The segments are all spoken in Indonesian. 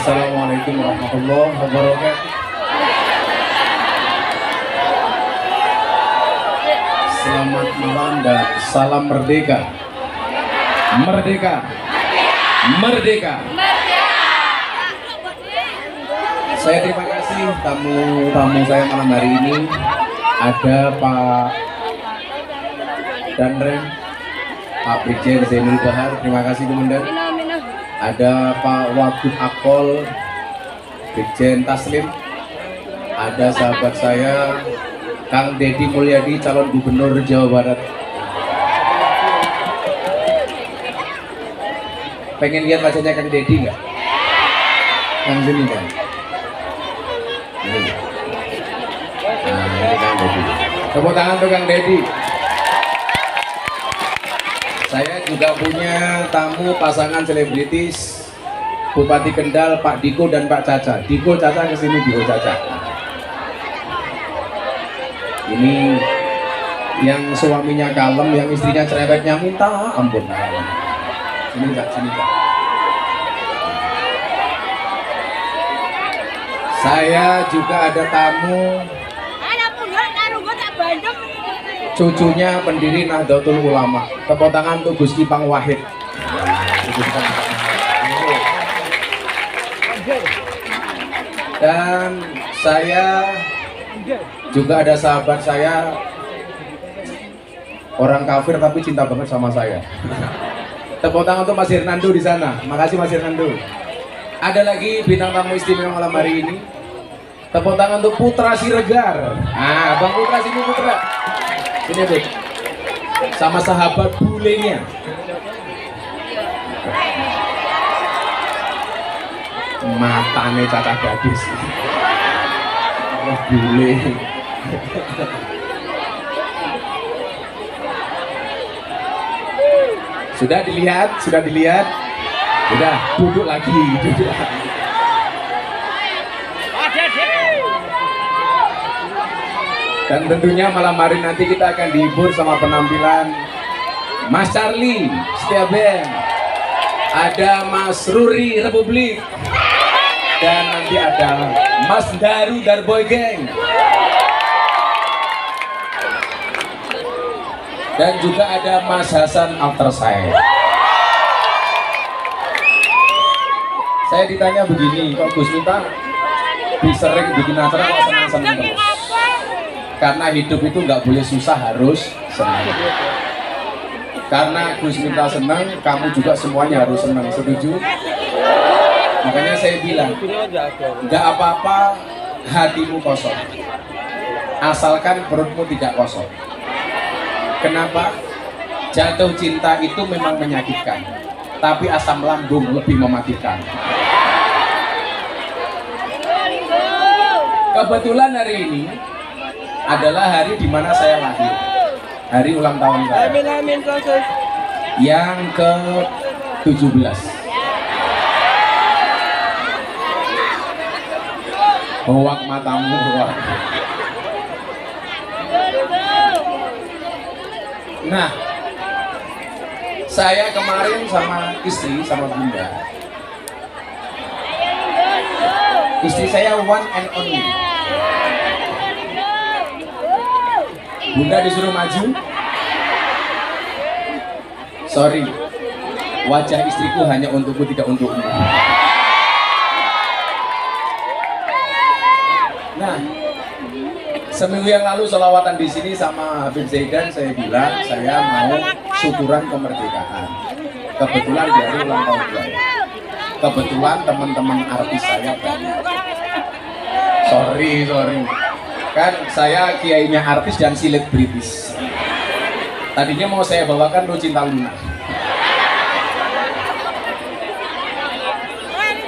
Assalamualaikum warahmatullahi wabarakatuh. Selamat malam dan salam merdeka. Merdeka. Merdeka. Saya terima kasih tamu saya malam hari ini. Ada Pak Danrem, Pak Brigjen Zainul Bahar, terima kasih Komandan. Ada Pak Wagub Akol, Brigjen Taslim. Ada sahabat saya Kang Deddy Mulyadi, calon gubernur Jawa Barat. Pengen lihat wajahnya Kang Deddy nggak? Kang sini kan? Ini. Nah, ini Kang Deddy. Tepuk tangan untuk Kang Deddy. Saya juga punya tamu pasangan selebritis, Bupati Kendal, Pak Diko dan Pak Caca. Diko Caca kesini, Diko Caca. Ini yang suaminya kalem, yang istrinya cerewetnya minta ampun. Sini Kak, sini Kak. Saya juga ada tamu, cucunya pendiri Nahdlatul Ulama. Tepuk tangan untuk Gus Ipang Wahid. Dan saya juga ada sahabat saya, orang kafir tapi cinta banget sama saya. Tepuk tangan untuk Mas Hernando di sana. Makasih Mas Hernando. Ada lagi bintang tamu istimewa malam hari ini. Tepuk tangan untuk Putra Siregar. Nah, Bang Putra sini Putra. Sini Bud. Sama sahabat bulenya. Matanya cacat gadis. Bule. Sudah dilihat, sudah dilihat. Udah, duduk lagi, duduk lagi. Dan tentunya malam hari nanti kita akan dihibur sama penampilan Mas Charlie, Setia Band. Ada Mas Ruri Republik. Dan nanti ada Mas Daru Darboy Gang. Dan juga ada Mas Hasan After Saya. Saya ditanya begini, kok Gus Miftah sering bikin acara kok senang-senang terus? Karena hidup itu nggak boleh susah, harus senang. Karena Gus Miftah senang, kamu juga semuanya harus senang. Setuju? Makanya saya bilang, nggak apa-apa hatimu kosong, asalkan perutmu tidak kosong. Kenapa? Jatuh cinta itu memang menyakitkan, tapi asam lambung lebih mematikan. Kebetulan hari ini adalah hari di mana saya lahir, hari ulang tahun saya, yang ke-17. Hoak matamu, hoak. Nah, saya kemarin sama istri, sama bunda. Istri saya one and only. Bunda disuruh maju. Sorry, wajah istriku hanya untukku, tidak untukmu. Nah, seminggu yang lalu selawatan di sini sama Habib Zaidan, saya bilang saya mau syukuran kemerdekaan. Kebetulan di hari ulang tahun saya. Kebetulan teman-teman artis saya banyak. Sorry. Kan saya kiainya artis dan selebritis. Tadinya mau saya bawakan Lucinta Luna.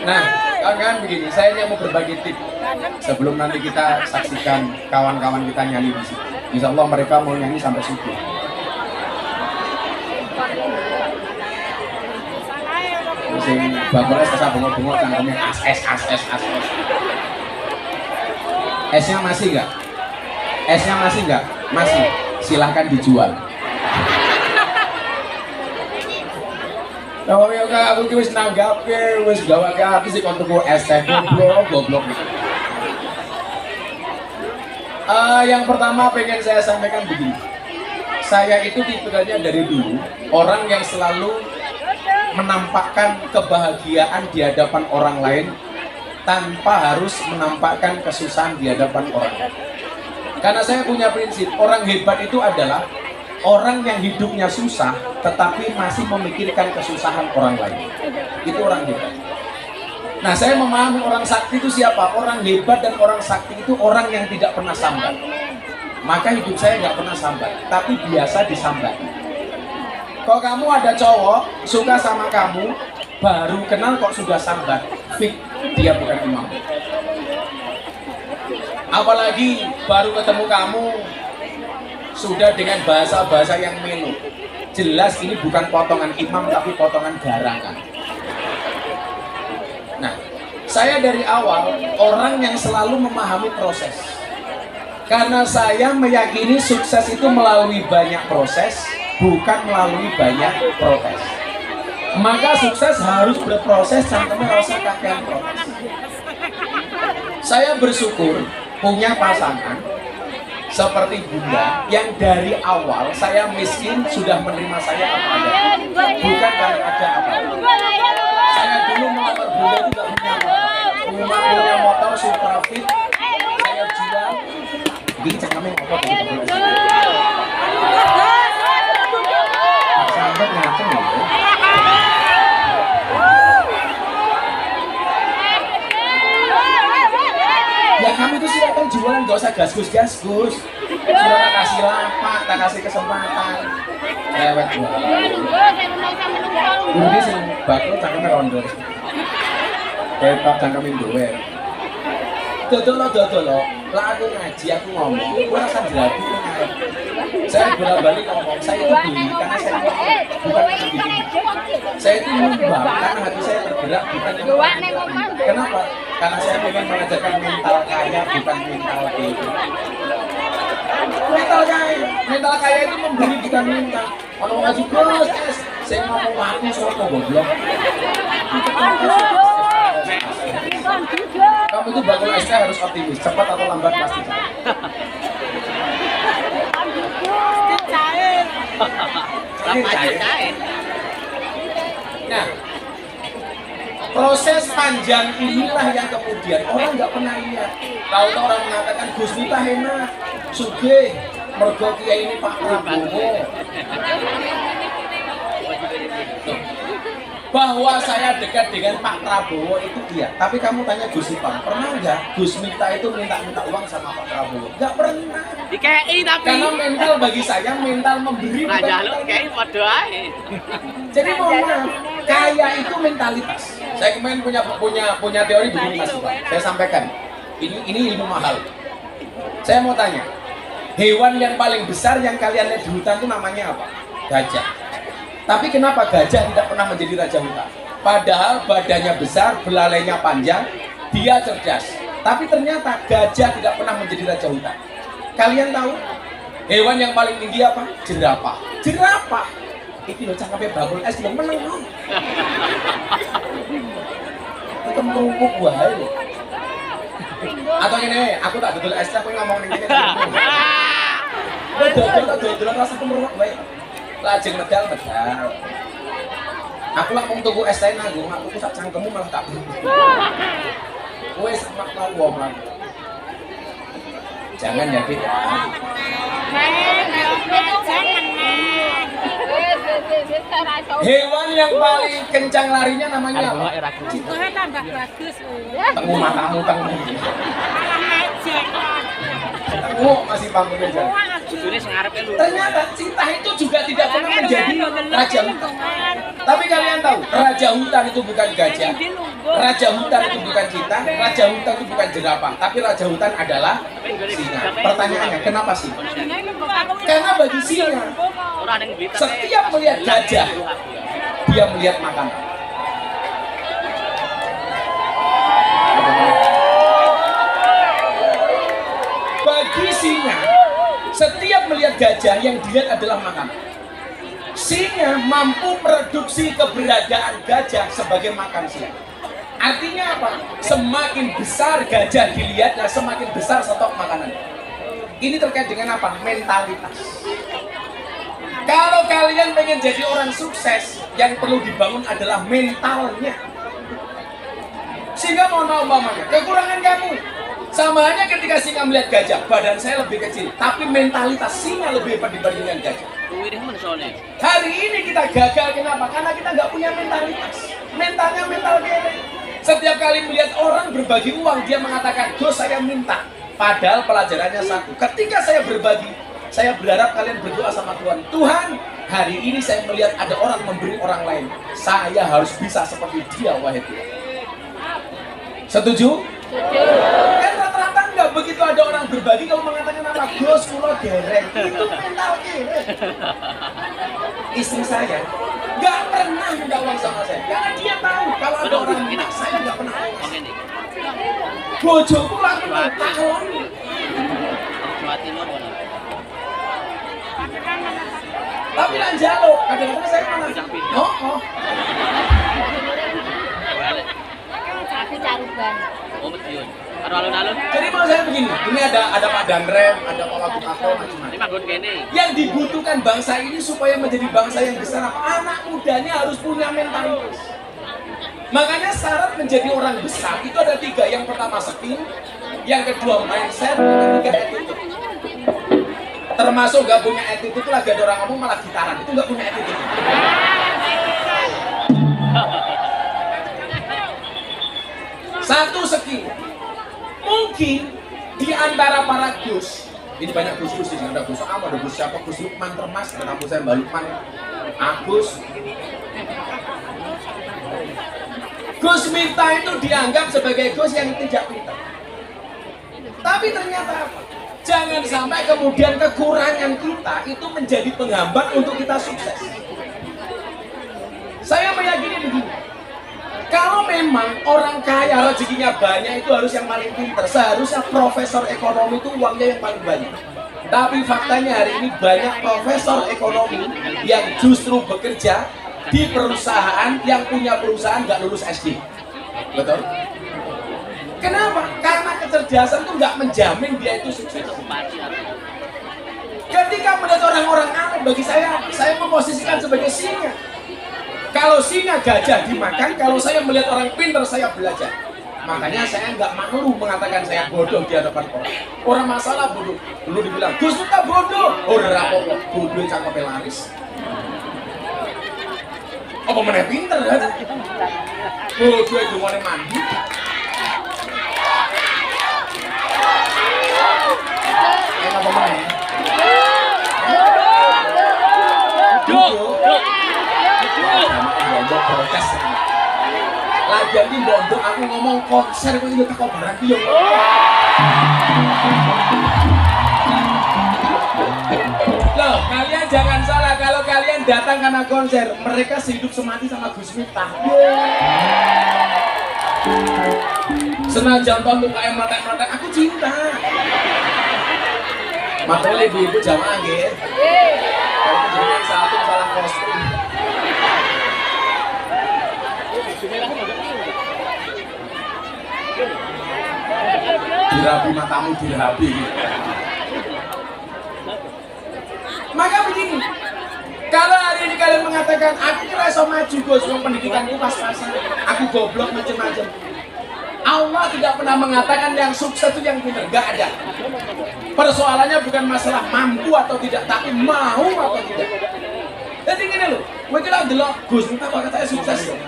Nah, kan begini, saya hanya mau berbagi tips sebelum nanti kita saksikan kawan-kawan kita nyanyi di sini. Insya Allah mereka mau nyanyi sampai subuh. Sing bakul es kesah bengok-bengok cangkemnya as. Esnya masih nggak? Esnya masih nggak? Masih. Silahkan dijual. Oh ya Kak, aku ki wis nanggapke, wis gawake ati sik kon tuku es teh goblok. Yang pertama pengen saya sampaikan begini. Saya itu tipikalnya dari dulu orang yang selalu menampakkan kebahagiaan di hadapan orang lain tanpa harus menampakkan kesusahan di hadapan orang lain. Karena saya punya prinsip, orang hebat itu adalah orang yang hidupnya susah tetapi masih memikirkan kesusahan orang lain. Itu orang hebat. Nah, saya memahami orang sakti itu siapa? Orang hebat dan orang sakti itu orang yang tidak pernah sambat. Maka hidup saya nggak pernah sambat, tapi biasa disambat. Kalau kamu ada cowok suka sama kamu, baru kenal kok sudah sambat, fix dia bukan imam. Apalagi baru ketemu kamu sudah dengan bahasa-bahasa yang melo. Jelas ini bukan potongan imam tapi potongan garangan. Nah, saya dari awal orang yang selalu memahami proses. Karena saya meyakini sukses itu melalui banyak proses, bukan melalui banyak protes. Maka sukses harus berproses, sampai rasa kakean protes. Saya bersyukur punya pasangan seperti Bunda yang dari awal saya miskin sudah menerima saya apa adanya, bukan karena ada apa-apa. Saya dulu melamar Bunda juga punya motor, punya motor Supra Fit, saya jual. Gini cengkame motor gitu. Sampai ngaceng ya. Ya kami itu silakan jualan, gak usah gasgus-gasgus. Sudah tak kasih lapak, tak kasih kesempatan. Lewat jualan. Ini sih bakal cangkeme rondo. Ketok cangkeme duwe. Dodolo. Lah aku ngaji, aku ngomong. Gue rasa jelaku. Saya bolak-balik ngomong, saya itu beli karena saya bukan begini. Saya itu nyumbang karena hati saya tergerak bukan kenapa? Karena saya ingin mengajarkan mental kaya bukan mental ego. Mental kaya itu memberi bukan minta. Kalau ngaji bos, saya ngomong aku soal goblok. Kamu itu bakal SK harus optimis, cepat atau lambat pasti cair. Nah, proses panjang inilah yang kemudian orang nggak pernah lihat. Tahu-tahu orang mengatakan Gus Miftah enak, sugih, mergo kiai ini Pak Prabowo. Bahwa saya dekat dengan Pak Prabowo itu iya, tapi kamu tanya Gus Miftah, pernah nggak Gus Miftah itu minta uang sama Pak Prabowo? Nggak pernah. DKI tapi. Karena mental bagi saya mental memberi. Jadi mohon maaf, kaya itu mentalitas. Saya kemarin punya teori begini Mas Iwan. Saya sampaikan. Ini ilmu mahal. Saya mau tanya, hewan yang paling besar yang kalian lihat di hutan itu namanya apa? Gajah. Tapi kenapa gajah tidak pernah menjadi raja hutan? Padahal badannya besar, belalainya panjang, dia cerdas. Tapi ternyata gajah tidak pernah menjadi raja hutan. Kalian tahu hewan yang paling tinggi apa? Jerapah. Jerapah. Iki lho cangkepe bangun es lho meneng lho. Tetep kerupuk wae lho. Atau ini, aku tak dodol es teh kowe ngomong ning kene. Kowe dodol rasa kemeruk wae. Lajeng medal. Aku lak mau tuku es teh nanggung, aku sak cangkemmu malah tak beli. Kowe semak wong lan. Jangan ya, Fit. Hewan yang paling kencang larinya namanya apa? Cikohe tambah bagus. Temu matamu temu. Temu masih panggung aja. Ternyata Citah itu juga tidak pernah menjadi raja hutan. Tapi kalian tahu, raja hutan itu bukan gajah, raja hutan itu bukan Citah, raja hutan itu bukan jerapah, tapi raja hutan adalah singa. Pertanyaannya, kenapa sih? Karena bagi singa, setiap melihat gajah, dia melihat makanan. Bagi singa, setiap melihat gajah yang dilihat adalah makanan. Singa mampu mereduksi keberadaan gajah sebagai makan siang. Artinya apa? Semakin besar gajah dilihatnya, semakin besar stok makanan. Ini terkait dengan apa? Mentalitas. Kalau kalian pengen jadi orang sukses, yang perlu dibangun adalah mentalnya. Sehingga mau umpamanya, kekurangan kamu sama hanya ketika singa melihat gajah, badan saya lebih kecil, tapi mentalitas singa lebih hebat dibandingkan gajah. Hari ini kita gagal, kenapa? Karena kita nggak punya mentalitas. Mentalnya mental kere. Setiap kali melihat orang berbagi uang, dia mengatakan, "Gus, saya minta." Padahal pelajarannya satu. Ketika saya berbagi, saya berharap kalian berdoa sama Tuhan. Tuhan, hari ini saya melihat ada orang memberi orang lain. Saya harus bisa seperti dia, wahai Tuhan. Setuju? Kan rata-rata enggak begitu ada orang berbagi kalau mengatakan apa? Gus, kulo dereng. Itu mental kere. Istri saya nggak pernah minta uang sama saya karena dia tahu kalau ada orang minta saya nggak pernah uang. Bojoku langsung takloni. Tapi lan jaluk, kadang-kadang saya malah oh. Jadi mau saya begini, ini ada Pak Danrem, ada Pak Wagub Akol, macam-macam. Yang dibutuhkan bangsa ini supaya menjadi bangsa yang besar, anak mudanya harus punya mentalitas. Makanya syarat menjadi orang besar itu ada 3. Yang pertama skill, yang kedua mindset, yang ketiga attitude. Termasuk gak punya attitude itu lagi ada orang ngomong malah gitaran, itu gak punya attitude. Satu skill. Mungkin di antara para Gus, ini banyak Gus-Gus di sini, ada Gus Am, ada Gus siapa, Gus Lukman Termas, ada kampus saya Mbak Lukman, Agus. Gus Miftah itu dianggap sebagai Gus yang tidak pintar. Tapi ternyata apa? Jangan sampai kemudian kekurangan kita itu menjadi penghambat untuk kita sukses. Saya meyakini begini. Kalau memang orang kaya rezekinya banyak itu harus yang paling pintar. Seharusnya profesor ekonomi itu uangnya yang paling banyak. Tapi faktanya hari ini banyak profesor ekonomi yang justru bekerja di perusahaan yang punya perusahaan nggak lulus SD. Betul? Kenapa? Karena kecerdasan itu nggak menjamin dia itu sukses. Ketika melihat orang-orang aneh, bagi saya memposisikan sebagai singa. Kalau singa gajah dimakan, kalau saya melihat orang pintar saya belajar. Makanya saya nggak malu mengatakan saya bodoh di hadapan orang. Orang masalah bodoh. Dulu dibilang, Gus Miftah bodoh. Oh rapopo, bodoh cangkepnya laris. Apa meneh pinter ya? Bodoh itu mau mandi. Apa meneh? Protes. Lagian ini bodoh aku ngomong konser kok itu teko barang piye. Loh, kalian jangan salah kalau kalian datang karena konser, mereka sehidup semati sama Gus Miftah. Senajan tonton kayak meletek-meletek, aku cinta. Makanya ibu-ibu jamaah nggih. Kalau jenengan satu salah kostum. Dirabi matamu dirabi. Maka begini, kalau hari ini kalian mengatakan aku kira iso maju Gus, pendidikanku pas-pasan, aku goblok macam-macam. Allah tidak pernah mengatakan yang sukses itu yang pintar, gak ada. Persoalannya bukan masalah mampu atau tidak, tapi mau atau tidak. Jadi gini loh, gue kira delok Gus Miftah kok katanya sukses loh.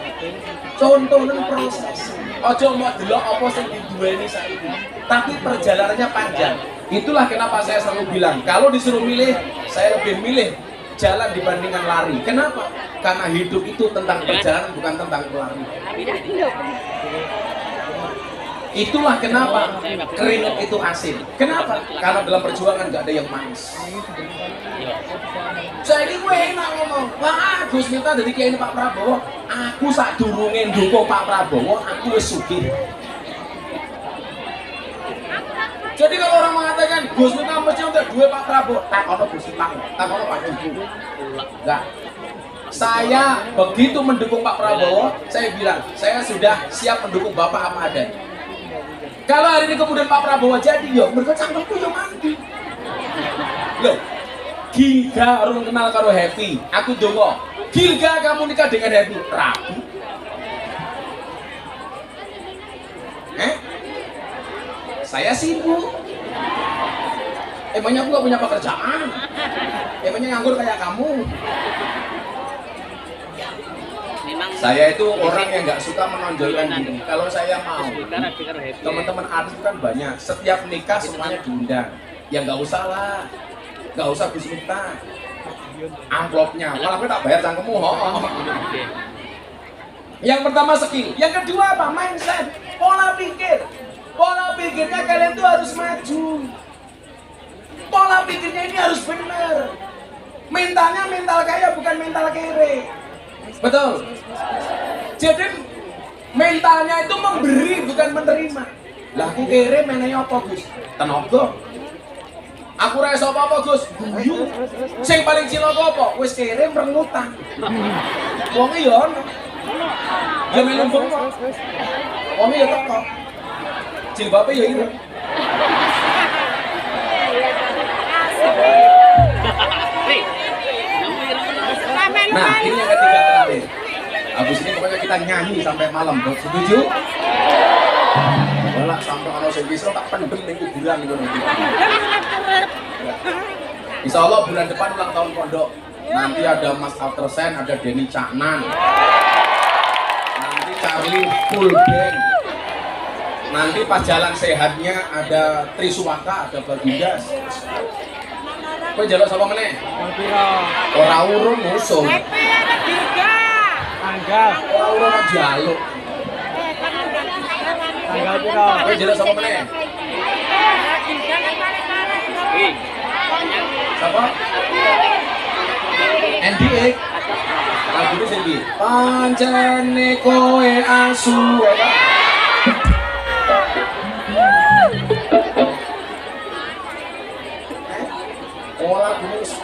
Contohnya proses. Ojo mau delok apa sing diduweni saiki. Tapi perjalanannya panjang. Itulah kenapa saya selalu bilang, kalau disuruh milih, saya lebih milih jalan dibandingkan lari. Kenapa? Karena hidup itu tentang perjalanan bukan tentang lari. Itulah kenapa keringat itu asin. Kenapa? Karena dalam perjuangan gak ada yang manis. Saya ini gue enak ngomong, wah Gus Miftah dari kiai Pak Prabowo, aku sak durunge ndukung Pak Prabowo, aku wis sugih. Jadi kalau orang mengatakan Gus Miftah mesti untuk duwe Pak Prabowo, tak ono Gus Miftah, tak ono Pak Jokowi. Enggak. Saya begitu mendukung Pak Prabowo, saya bilang, saya sudah siap mendukung Bapak apa adanya. Kalau hari ini kemudian Pak Prabowo jadi, yo mereka cangkemku yo mati. Loh, Gilga urung kenal karo Happy, aku dongo. Gilga kamu nikah dengan Happy, ragu. Saya sibuk. Emangnya aku gak punya pekerjaan? Emangnya nganggur kayak kamu? Saya itu orang yang nggak suka menonjolkan diri. Kalau saya mau, teman-teman artis kan banyak. Setiap nikah semuanya diundang. Ya nggak usah lah, nggak usah Gus Miftah. Amplopnya, malah kita tak bayar cangkemmu. Yang pertama skill, yang kedua apa? Mindset, pola pikir. Pola pikirnya kalian tuh harus maju. Pola pikirnya ini harus benar. Mentalnya mental kaya, bukan mental kere. Betul. Jadi mentalnya itu memberi, bukan menerima. Lah aku kere menanya apa Gus? Tenaga. Aku ra iso apa Gus? Guyu. Sing paling cilaka apa? Wis kere merengutang. Wong e yo ono. Ya melu bengok. Wong e yo teko. Jilbabe ya ireng. Nah, ini yang ketiga terakhir. Habis ini pokoknya kita nyanyi sampai malam, Bro. Setuju? Malah sampai kalau saya bisa tak pendem ning kuburan niku nanti. Insya Allah bulan depan ulang tahun pondok. Nanti ada Mas Aftersen, ada Denny Caknan. Nanti Charlie full band. Nanti pas jalan sehatnya ada Triswaka, ada Bagindas. Kowe njaluk sapa meneh? Ora urun musuh. Tanggal. Ora urun njaluk. Tanggal piro? Kowe njaluk sapa meneh? Sapa? NDX. Lagune sing ndi? Pancene kowe asu.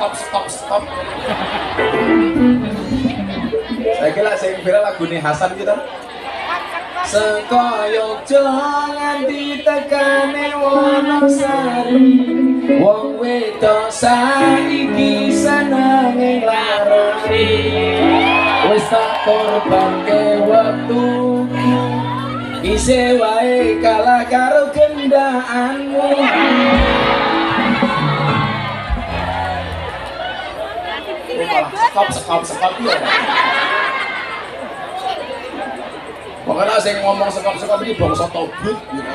Stop. Saya kira saya viral lagu ini Hasan gitu. Sekoyok jangan ditekane Wonosari, wong wedok saiki senenge laroni. Wis tak korbanke wektuku, isih wae kalah karo gendaanmu. Sekop ya. Pokoknya saya ngomong sekop ini bangsa tobrut gitu.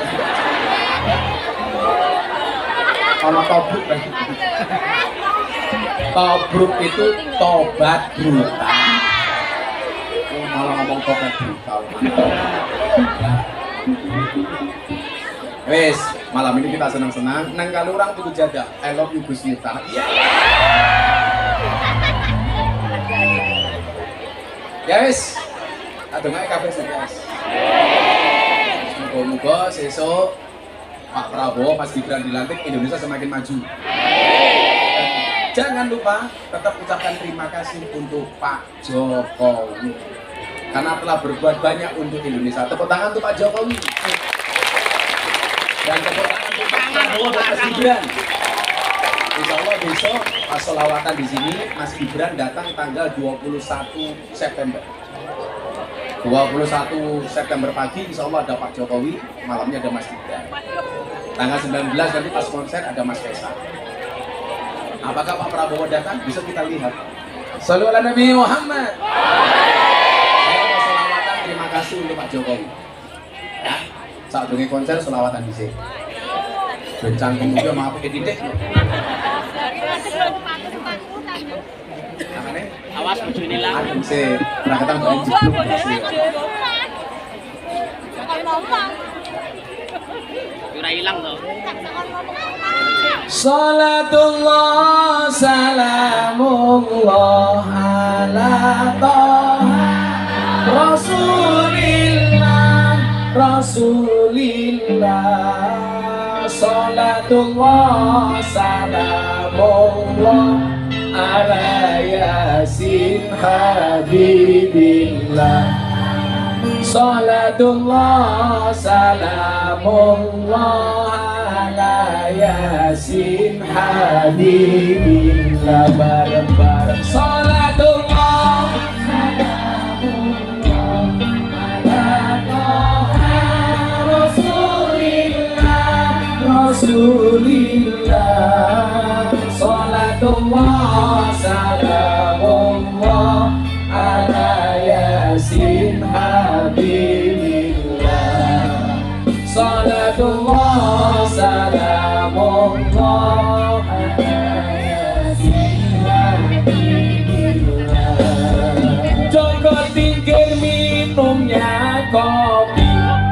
Kalau tobrut kan tobrut itu tobat brutal. Malah ngomong tobat brutal. Wes, malam ini kita senang-senang. Nang kali orang tuh jaga I love you Gus Miftah. Ya wis, adongae kabeh guys. Semoga-moga sesuk Pak Prabowo, Mas Gibran dilantik, Indonesia semakin maju. Jangan lupa tetap ucapkan terima kasih untuk Pak Jokowi karena telah berbuat banyak untuk Indonesia. Tepuk tangan untuk Pak Jokowi. Dan tepuk tangan untuk Pak Prabowo dan Mas Gibran. Insya Allah besok pas sholawatan di sini Mas Gibran datang tanggal 21 September. 21 September pagi Insya Allah ada Pak Jokowi, malamnya ada Mas Gibran. Tanggal 19 nanti pas konser ada Mas Kaisang. Apakah Pak Prabowo datang? Bisa kita lihat. Shallallahu ala Nabi Muhammad. Saya mau sholawatan, terima kasih untuk Pak Jokowi. Ya, saat dengar konser sholawatan di sini. Bencang kemudian mau apa titik? Awas baju ini lah. Aku sih, pernah ketemu dengan Jibril sih. Ora hilang loh. Salatullah salamullah ala toha Rasulillah Salatullah salamullah ala Yasin Habibillah. Salatullah salamullah ala Yasin Habibillah. Bareng-bareng salatullah Rasulillah. Salatullah salamullah ala Yasin Habibillah. Salatullah salamullah ala Yasin Habibillah. Joko tingkir minumnya kopi,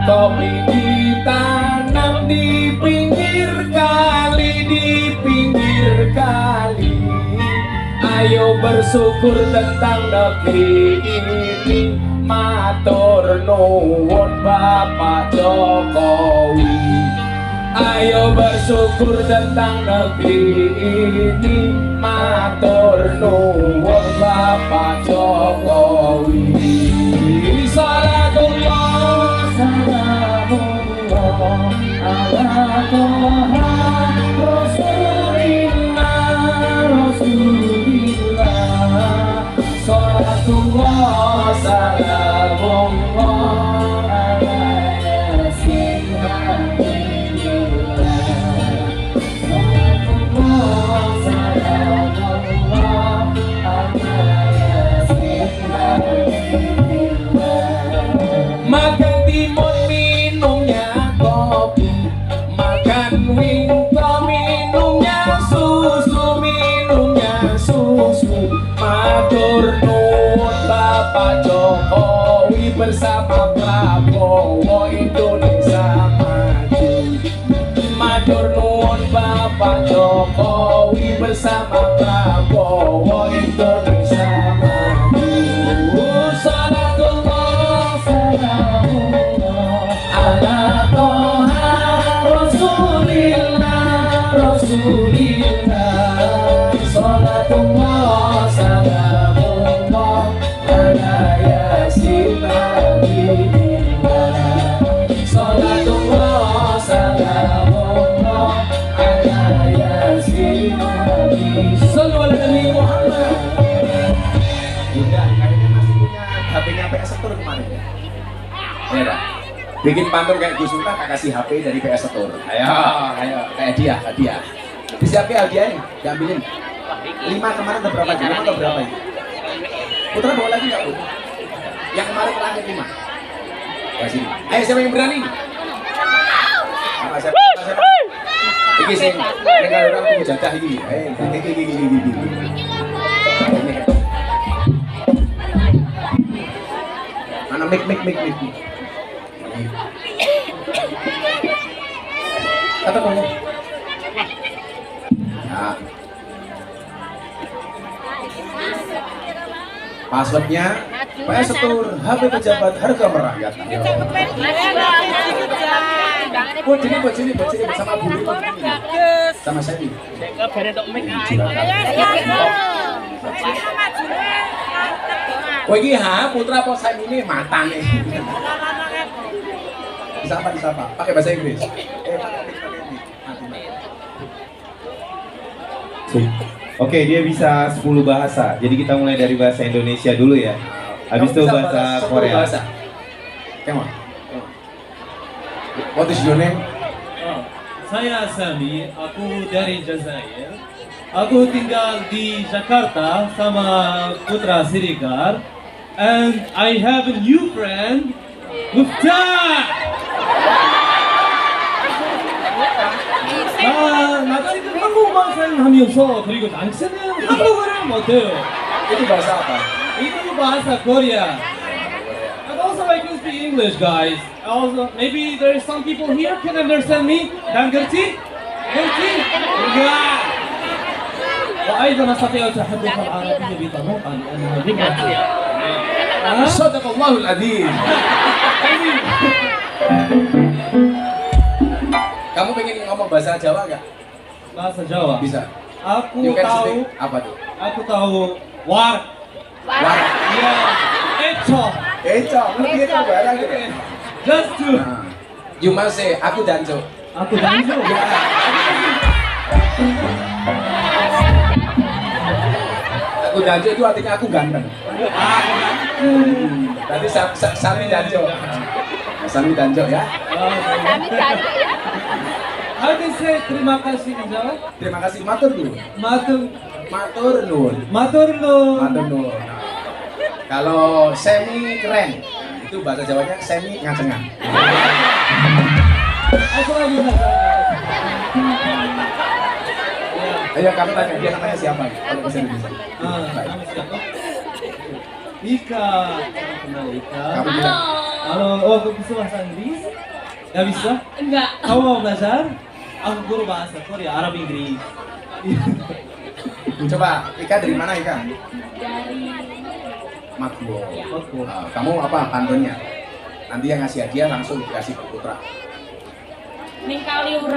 kopi ditanam di pinggir kali, di pinggir kali. Ayo bersyukur tentang negeri ini, matur nuwun Bapak Jokowi. Ayo bersyukur tentang negeri ini, matur nuwun Bapak Jokowi. Salatullah salamullah ala Toha Rasulillah, Rasulillah. Salatullah salamullah ala Yasin Habibillah. Salatullah salamullah ala Yasin Habibillah. Makan timun minumnya kopi, makan wingko minumnya susu, minumnya susu. Matur nuwun Bapak Jokowi bersama Prabowo Indonesia maju. Matur nuwun Bapak Jokowi bersama Prabowo Indonesia maju. Salatullah salamullah ala Toha Rasulillah, Rasulillah. Salatullah salamullah ala Yasin Habibillah. Salatullah salamullah ala Yasin Habibillah. Sallu ala Nabi Muhammad. Udah, kayaknya masih punya HP-nya PS Store kemarin ya? Ayo dah, bikin pantun kayak Gus Miftah, tak kasih HP dari PS Store. Ayo, ayo, kayak hadiah. Disiapin hadiahnya, diambilin. 5 kemarin udah berapa? 5 atau berapa ini? Putra bawa lagi nggak, Put? Yang kemarin terakhir 5. Ya sini. Ayo, siapa yang berani? Siapa? Ini sih, mereka orang tunggu jatah ini. Ini. Mana mic. Kata kamu. Ya. Passwordnya PS Store, HP pejabat, harga merakyat. Buat sini bersama Bu sama saya ini. Kowe iki putra apa saya ini matang nih. Disapa. Pakai bahasa Inggris. Oke, dia bisa 10 bahasa. Jadi kita mulai dari bahasa Indonesia dulu ya. Habis itu bahasa Korea. Come on. What is your name? Saya Sami, aku dari Jazair. Aku tinggal di Jakarta sama Putra Siregar. And I have a new friend, Miftah. 나 지금 한국말 하면서 그리고 당신은 한국어를 못해요. Itu bahasa apa? 이거 bahasa Korea. And also I can speak English, guys. Also, maybe there are some people here can understand me. Dan ngerti? enggak. وأيضا أستطيع التحدث العربية بطلاقة لأنها لغة. Sadaqallahul Adzim. Kamu pengen ngomong bahasa Jawa nggak? Bahasa Jawa. Bisa. Aku You can tahu. speak apa tuh? Aku tahu War. Wah, Iya. Echo. ngerti itu barang gitu. Just two. Nah, you must say, aku danjo. Aku danjo. Aku danjo itu artinya aku ganteng. Berarti Sami danjo. Sami danjo ya. How do you say terima kasih in Jawa? Terima kasih, matur dulu. Matur. Matur nuwun. Matur nuwun. Matur nuwun. Nah, kalau semi keren, itu bahasa Jawanya semi ngacengan. Aku lagi Ayo kamu tanya dia namanya siapa? Kalau bisa Indonesia. Baik. nama siapa? Ika. Kenal Ika. Kamu bilang. Halo, oh kamu bisa bahasa Inggris? Gak bisa? Enggak. Kamu mau belajar? Aku guru bahasa Korea, Arab Inggris. Coba, Ika dari mana Ika? Dari Makbo. Makbo. Kamu apa pantunnya? Nanti yang ngasih hadiah langsung dikasih ke Putra. Ning Kaliuran.